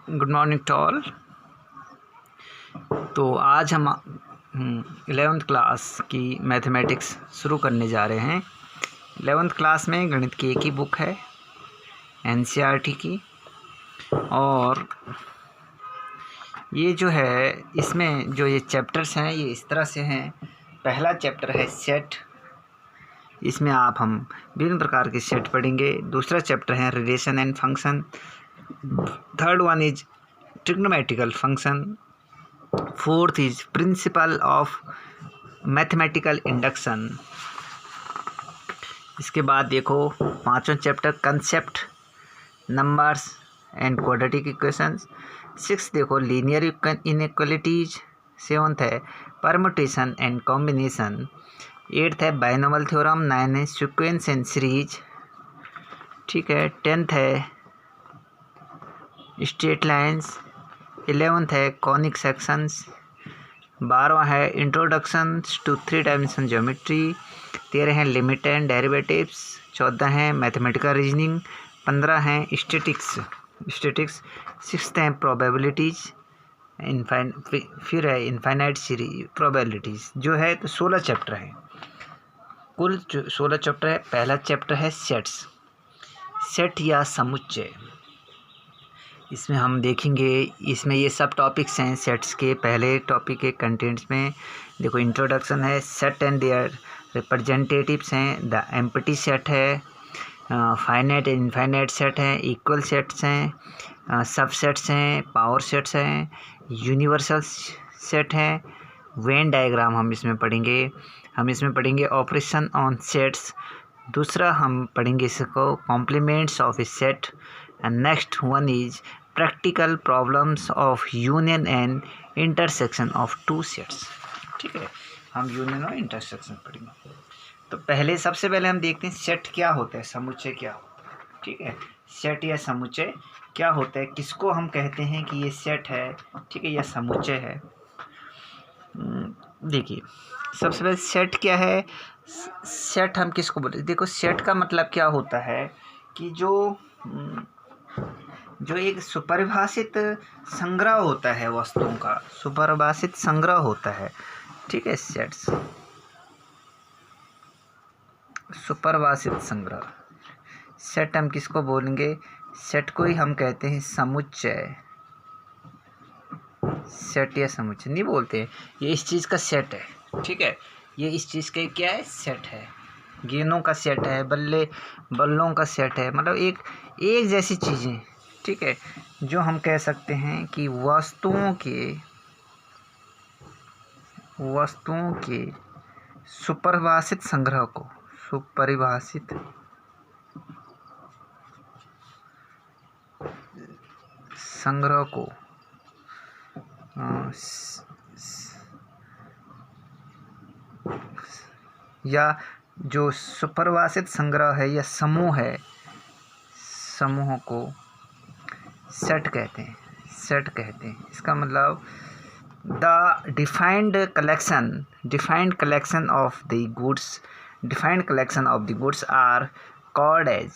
Good morning to all. तो आज हम 11th क्लास की मैथमेटिक्स शुरू करने जा रहे हैं। 11th क्लास में गणित की एक ही बुक है एनसीईआरटी की, और ये जो है इसमें जो ये चैप्टर्स हैं ये इस तरह से हैं। पहला चैप्टर है सेट, इसमें हम विभिन्न प्रकार के सेट पढ़ेंगे। दूसरा चैप्टर है relation and function. Third one is trigonometrical function. Fourth is principle of mathematical induction. इसके बाद देखो पांचवा chapter concept, numbers and quadratic equations. Six देखो लीनियर इनइक्वालिटीज। सेवन्थ है परमुटेशन एंड कॉम्बिनेशन। एट्थ है बाइनोमियल थ्योरम। नाइन है sequence and series, ठीक है। टेंथ है स्ट्रेट लाइंस। 11th है कॉनिक सेक्शंस। 12वां है इंट्रोडक्शन टू 3 डायमेंशन ज्योमेट्री। 13 है लिमिट एंड डेरिवेटिव्स। 14 है मैथमेटिकल रीजनिंग। 15 है स्टैटिक्स। 6th है प्रोबेबिलिटीज। फिर है इनफाइनाइट सीरीज प्रोबेबिलिटीज। जो है तो 16 चैप्टर है, कुल 16 चैप्टर है। पहला चैप्टर है सेट्स, सेट या समुच्चय। इसमें हम देखेंगे, इसमें ये सब टॉपिक्स हैं सेट्स के। पहले टॉपिक के कंटेंट्स में देखो इंट्रोडक्शन है, सेट एंड देयर रिप्रेजेंटेटिव्स हैं, द एम्प्टी सेट है, फाइनाइट एंड इनफाइनाइट सेट हैं, इक्वल सेट्स हैं, सबसेट्स हैं, पावर सेट्स हैं, यूनिवर्सल सेट हैं, वेन डायग्राम हम इसमें पढ़ेंगे ऑपरेशन ऑन सेट्स। दूसरा हम पढ़ेंगे इसको complements of a set. And next one is practical problems of union and intersection of two sets, ठीक है। हम यूनियन और इंटरसेक्शन पढ़ेंगे। तो सबसे पहले हम देखते हैं सेट क्या होता है, समुच्चय क्या होता है, ठीक है। सेट या समुच्चय क्या होता है, किसको हम कहते हैं कि ये सेट है, ठीक है, या समुच्चय है। देखिए सबसे पहले सेट क्या है। सेट हम किसको बोलते हैं, देखो सेट का मतलब क्या होता है कि जो एक सुपरिभाषित संग्रह होता है वस्तुओं का, सुपरिभाषित संग्रह होता है, ठीक है। सेट्स सुपरिभाषित संग्रह, सेट हम किसको बोलेंगे, सेट को ही हम कहते हैं समुच्चय। सेट या समुच्चय नहीं बोलते, ये इस चीज़ का सेट है, ठीक है। ये इस चीज़ का क्या है, सेट है। गेंदों का सेट है, बल्लों का सेट है, मतलब एक जैसी चीज़ें, ठीक है, जो हम कह सकते हैं कि वस्तुओं के सुपरिभाषित संग्रह को, सुपरिभाषित संग्रह को या जो सुपरिभाषित संग्रह है या समूह है, समूह को सेट कहते हैं, इसका मतलब the defined collection of the goods are called as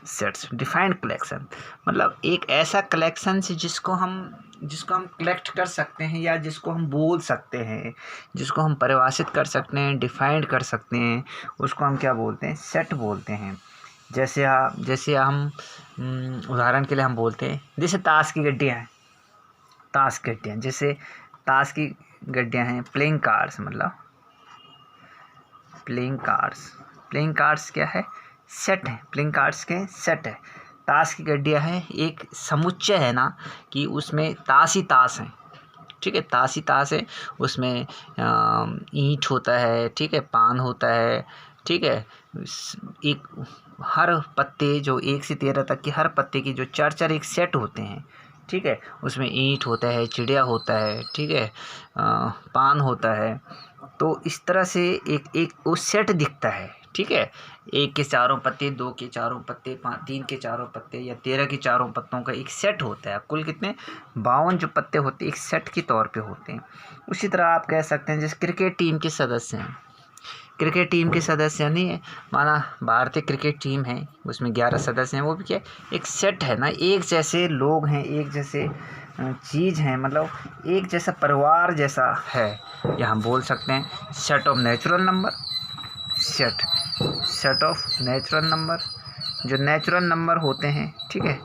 sets. Defined collection मतलब एक ऐसा कलेक्शन से जिसको हम कलेक्ट कर सकते हैं, या जिसको हम बोल सकते हैं, जिसको हम परिभाषित कर सकते हैं, डिफाइंड कर सकते हैं, उसको हम क्या बोलते हैं, सेट बोलते हैं। जैसे हम उदाहरण के लिए हम बोलते हैं, जैसे ताश की गड्डियाँ हैं, जैसे ताश की गड्डियाँ हैं। प्लेइंग कार्ड्स मतलब प्लेइंग कार्ड्स क्या है, सेट है। प्लेइंग कार्ड्स के सेट है। ताश की गड्डियाँ हैं, एक समुच्चय है ना, कि उसमें ताश ही ताश है, ठीक है। ताश ही ताश है, उसमें ईंट होता है, ठीक है, पान होता है, ठीक है। एक हर पत्ते जो 1 से 13 तक की हर पत्ते की जो 4 एक सेट होते हैं, ठीक है। उसमें ईंट होता है, चिड़िया होता है, ठीक है, पान होता है। तो इस तरह से एक वो सेट दिखता है, ठीक है। 1 के चारों पत्ते, 2 के चारों पत्ते, 3 के चारों पत्ते, या 13 के चारों पत्तों का एक सेट होता है। कुल कितने 52 जो पत्ते होते हैं एक सेट के तौर पे होते हैं। उसी तरह आप कह सकते हैं जैसे क्रिकेट टीम के सदस्य हैं, क्रिकेट टीम के सदस्य नहीं है, माना भारतीय क्रिकेट टीम है, उसमें 11 सदस्य हैं, वो भी क्या है, एक सेट है ना, एक जैसे लोग हैं, एक जैसे चीज़ हैं, मतलब एक जैसा परिवार जैसा है, या हम बोल सकते हैं set of natural number. Set of natural number, जो नेचुरल नंबर होते हैं, ठीक है,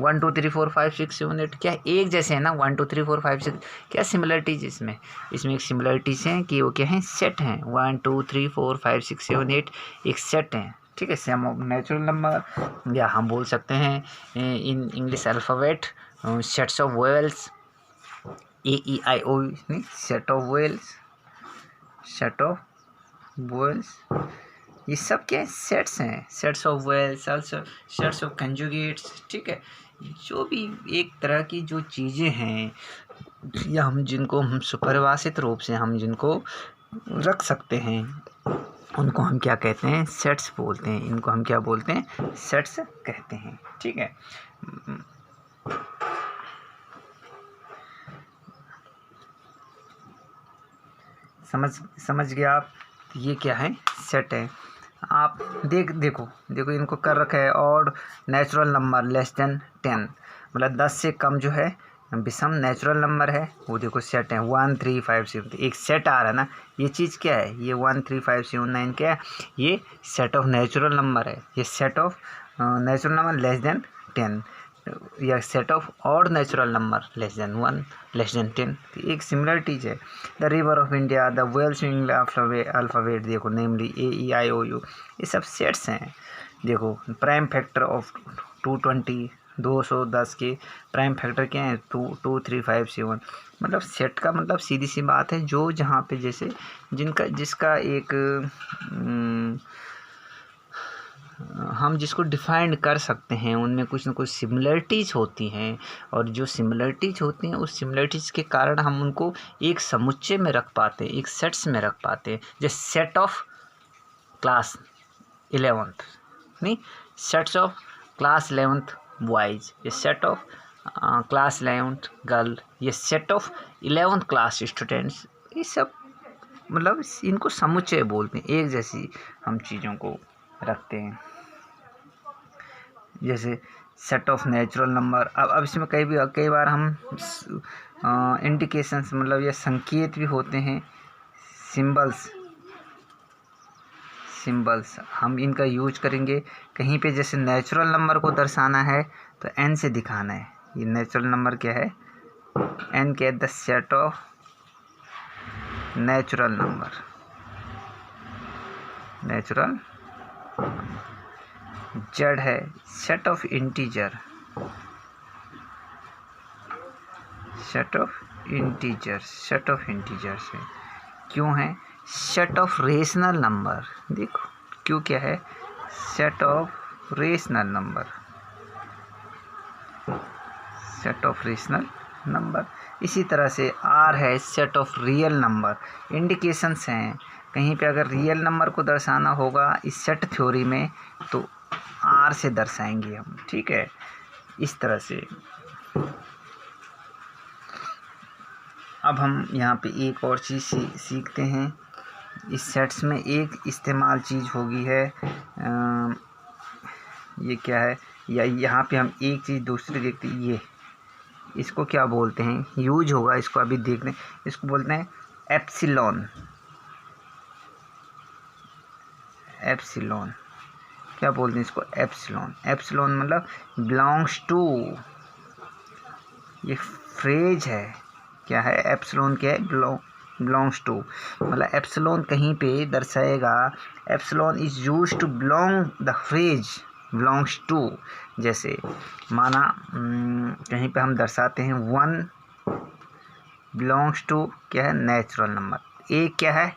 1 2 3 4 5 6 7 8 क्या एक जैसे है ना, 1 2 3 4 5 6, क्या सिमिलरिटीज इसमें एक सिमिलरिटीज हैं कि वो क्या हैं, सेट हैं, 1 2 3 4 5 6 7 8 एक सेट हैं, ठीक है, सम ऑफ नेचुरल नंबर, या हम बोल सकते हैं in English alphabet sets of vowels, AEIO, नहीं, सेट ऑफ वोवेल्स, ये सब क्या है, सेट्स हैं, sets of wells, sets of conjugates, ठीक है, जो भी एक तरह की जो चीज़ें हैं, या हम जिनको हम सुपरिभाषित रूप से हम जिनको रख सकते हैं, उनको हम क्या कहते हैं, सेट्स बोलते हैं, इनको हम क्या बोलते हैं, सेट्स कहते हैं, ठीक है। समझ गया आप, ये क्या है, सेट है। आप देखो इनको कर रखा है, और नेचुरल नंबर लेस देन 10, मतलब 10 से कम जो है विषम नेचुरल नंबर है, वो देखो सेट है 1 3 5 7, एक सेट आ रहा है ना, ये चीज़ क्या है, ये 1 3 5 7 9 क्या है, ये सेट ऑफ नेचुरल नंबर है, ये set of natural number less than 10, या set of odd natural number less than 1 less than 10, एक सिमिलरिटीज है। The river of India, the well swing alphabet, देखो नेमली AEIOU, ये सब सेट्स हैं। देखो प्राइम फैक्टर ऑफ 220, 210 के प्राइम फैक्टर क्या है, 2 2 3 5 7, मतलब सेट का मतलब सीधी सी बात है, जो जहाँ पे जैसे जिसका एक हम जिसको डिफाइन कर सकते हैं, उनमें कुछ ना कुछ सिमिलरिटीज़ होती हैं, और जो सिमिलरिटीज़ होती हैं, उस सिमिलरिटीज़ के कारण हम उनको एक समुच्चय में रख पाते हैं, एक सेट्स में रख पाते हैं, जैसे सेट ऑफ क्लास 11th, नहीं, sets of class 11th boys, ये set of class 11th girl, ये set of 11th class students, ये सब मतलब इनको समुच्चय बोलते हैं, एक जैसी हम चीज़ों को रखते हैं, जैसे सेट ऑफ नेचुरल नंबर। अब इसमें कई बार हम इंडिकेशंस, मतलब ये संकेत भी होते हैं, सिंबल्स हम इनका यूज करेंगे कहीं पे, जैसे नेचुरल नंबर को दर्शाना है तो n से दिखाना है, ये नेचुरल नंबर क्या है, n क्या है, the set of natural number, Z है सेट ऑफ इंटीजर, से क्यों है, सेट ऑफ रेशनल नंबर, देखो क्यों क्या है, सेट ऑफ रेशनल नंबर, इसी तरह से R है set of real number, indications हैं, कहीं पे अगर रियल नंबर को दर्शाना होगा इस सेट थ्योरी में तो R से दर्शाएंगे हम, ठीक है, इस तरह से। अब हम यहाँ पे एक और चीज़ सीखते हैं, इस सेट्स में एक इस्तेमाल चीज़ होगी है, ये क्या है, या यहाँ पे हम एक चीज़ दूसरी देखते हैं, ये इसको क्या बोलते हैं, यूज होगा, इसको अभी देख लें, इसको बोलते हैं एप्सिलॉन, क्या बोलते हैं इसको, एप्सिलॉन मतलब बिलोंग्स टू, ये फ्रेज है, क्या है, एप्सिलॉन क्या है, बिलोंग्स टू, मतलब एप्सिलॉन कहीं पे दर्शाएगा, epsilon is used to belong, the phrase belongs to, जैसे माना कहीं पे हम दर्शाते हैं 1 बिलोंग्स टू क्या है, नेचुरल नंबर, एक क्या है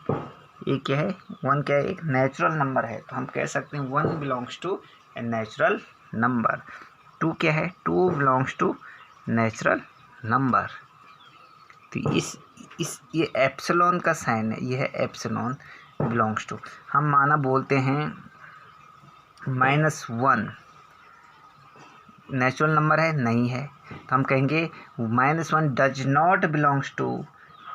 1 क्या है, एक नेचुरल नंबर है, तो हम कह सकते हैं 1 belongs to a natural number, 2 क्या है, 2 बिलोंग्स टू नेचुरल नंबर। तो ये एप्सिलॉन का साइन है, ये है एप्सिलॉन बिलोंग्स टू। हम माना बोलते हैं -1 नेचुरल नंबर है, नहीं है, तो हम कहेंगे -1 डज नॉट बिलोंग्स टू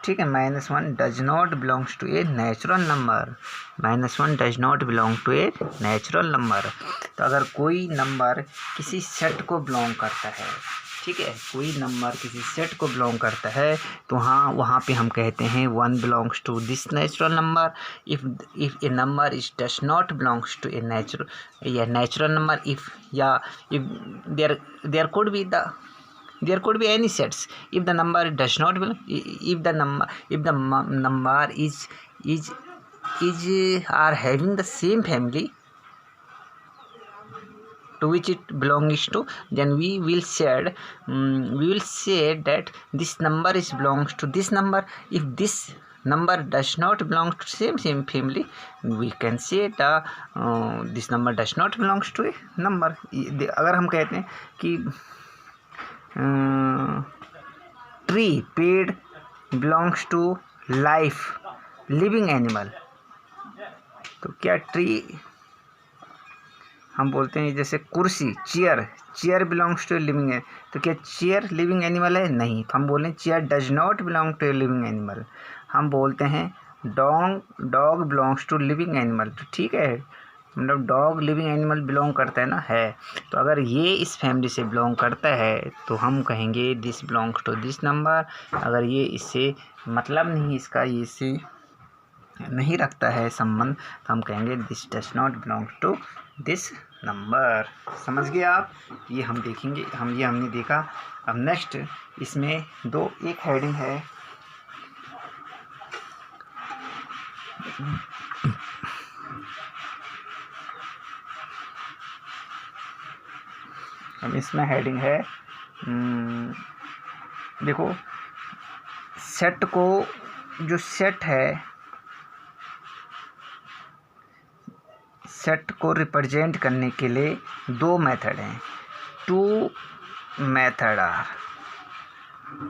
ठीक है, -1 does not belongs to a natural number, -1 does not belong to a natural number. तो अगर कोई नंबर किसी सेट को बिलोंग करता है, ठीक है, कोई नंबर किसी सेट को बिलोंग करता है, तो हाँ वहाँ पे हम कहते हैं 1 belongs to this natural number. If a number is does not belongs to a natural number, if there could be the there could be any sets if the number does not belong, if the number is are having the same family to which it belongs to, then we will say that this number is belongs to this number. If this number does not belong to same family, we can say the this number does not belongs to a number। अगर हम कहते हैं कि tree पेड़ belongs to life living animal, तो क्या tree हम बोलते हैं जैसे कुर्सी चेयर बिलोंग्स टू लिविंग है, तो क्या चेयर लिविंग एनिमल है? नहीं। तो हम बोलें chair does not belong to a living animal. हम बोलते हैं dog belongs to living animal, तो ठीक है, मतलब डॉग लिविंग एनिमल बिलोंग करता है ना, है। तो अगर ये इस फैमिली से बिलोंग करता है तो हम कहेंगे this belongs to this number. अगर ये इससे मतलब नहीं, इसका ये से नहीं रखता है संबंध, तो हम कहेंगे this does not belong to this number. समझ गए आप? ये हम देखेंगे, हमने देखा। अब नेक्स्ट इसमें एक हेडिंग है, अब इसमें हेडिंग है देखो, सेट को, जो सेट है, सेट को रिप्रेजेंट करने के लिए 2 मेथड हैं।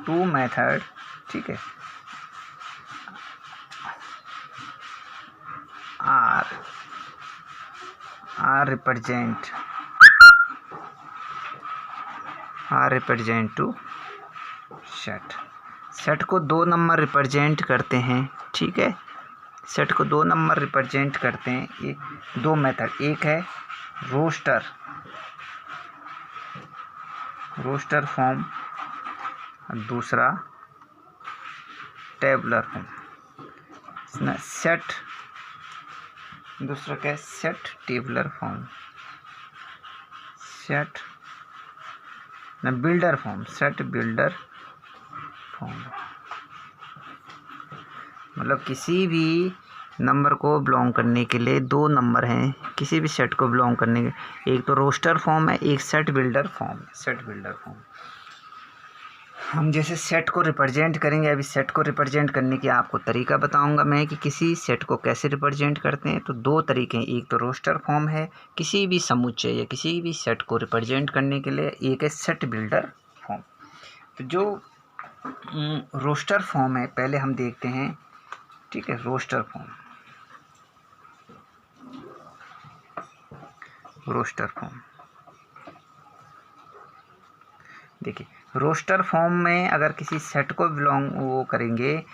टू मेथड, ठीक है, आर रिप्रेजेंट टू सेट को 2 नंबर रिप्रेजेंट करते हैं, ठीक है, सेट को 2 नंबर रिप्रेजेंट करते हैं। ये 2 मेथड, एक है रोस्टर फॉर्म और दूसरा टेबुलर फॉर्म। सेट, दूसरा क्या है, set tabular form, set builder form, set builder form. मतलब किसी भी नंबर को बिलोंग करने के लिए 2 नंबर हैं, किसी भी सेट को बिलोंग करने के, एक तो रोस्टर फॉर्म है, एक सेट बिल्डर फॉर्म। हम जैसे सेट को रिप्रेजेंट करेंगे, अभी सेट को रिप्रेजेंट करने की आपको तरीका बताऊंगा मैं कि किसी सेट को कैसे रिप्रेजेंट करते हैं। तो 2 तरीके हैं, एक तो रोस्टर फॉर्म है किसी भी समुच्चय या किसी भी सेट को रिप्रेजेंट करने के लिए, एक है सेट बिल्डर फॉर्म। तो जो रोस्टर फॉर्म है पहले हम देखते हैं, ठीक है, रोस्टर फॉर्म देखिए, रोस्टर फॉर्म में अगर किसी सेट को वो करेंगे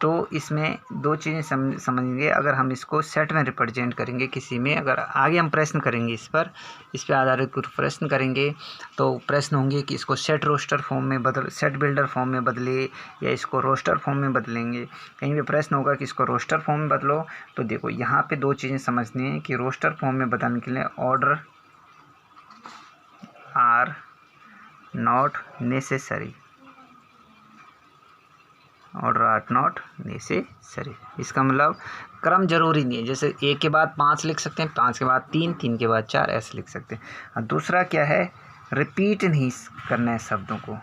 तो इसमें 2 चीज़ें समझेंगे। अगर हम इसको सेट में रिप्रेजेंट करेंगे किसी में, अगर आगे हम प्रश्न करेंगे इस पर आधारित कुछ प्रश्न करेंगे, तो प्रश्न होंगे कि इसको सेट बिल्डर फॉर्म में बदले या इसको रोस्टर फॉर्म में बदलेंगे। कहीं भी प्रश्न होगा कि इसको रोस्टर फॉर्म में बदलो, तो देखो यहाँ पे 2 चीज़ें समझनी है कि रोस्टर फॉर्म में बदलने के लिए ऑर्डर आर नॉट नेसेसरी, इसका मतलब क्रम जरूरी नहीं है। जैसे 1 के बाद 5 लिख सकते हैं, 5 के बाद 3, 3 के बाद 4, ऐसे लिख सकते हैं। और दूसरा क्या है, रिपीट नहीं करना है शब्दों को,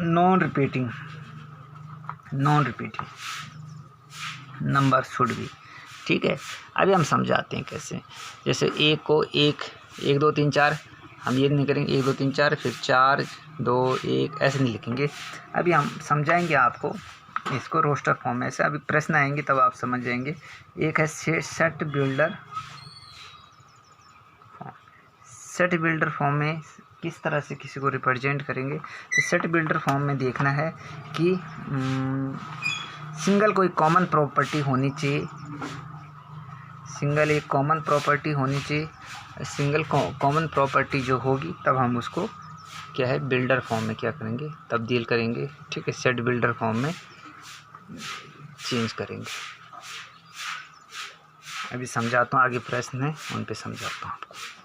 non repeating number should be, ठीक है। अभी हम समझाते हैं कैसे। जैसे 1 को 1 2 3 4 हम ये नहीं करेंगे, 1 2 3 4 फिर 4 2 1 ऐसे नहीं लिखेंगे। अभी हम समझाएंगे आपको इसको रोस्टर फॉर्म में से। अभी प्रश्न आएंगे तब आप समझ जाएंगे। एक है सेट बिल्डर फॉर्म में किस तरह से किसी को रिप्रेजेंट करेंगे, तो सेट बिल्डर फॉर्म में देखना है कि सिंगल कोई कॉमन प्रॉपर्टी होनी चाहिए, सिंगल एक कॉमन प्रॉपर्टी होनी चाहिए। सिंगल कॉमन प्रॉपर्टी जो होगी तब हम उसको क्या है बिल्डर फॉर्म में क्या करेंगे, तब्दील करेंगे, ठीक है, सेट बिल्डर फॉर्म में चेंज करेंगे। अभी समझाता हूँ, आगे प्रश्न है उन पे समझाता हूँ आपको।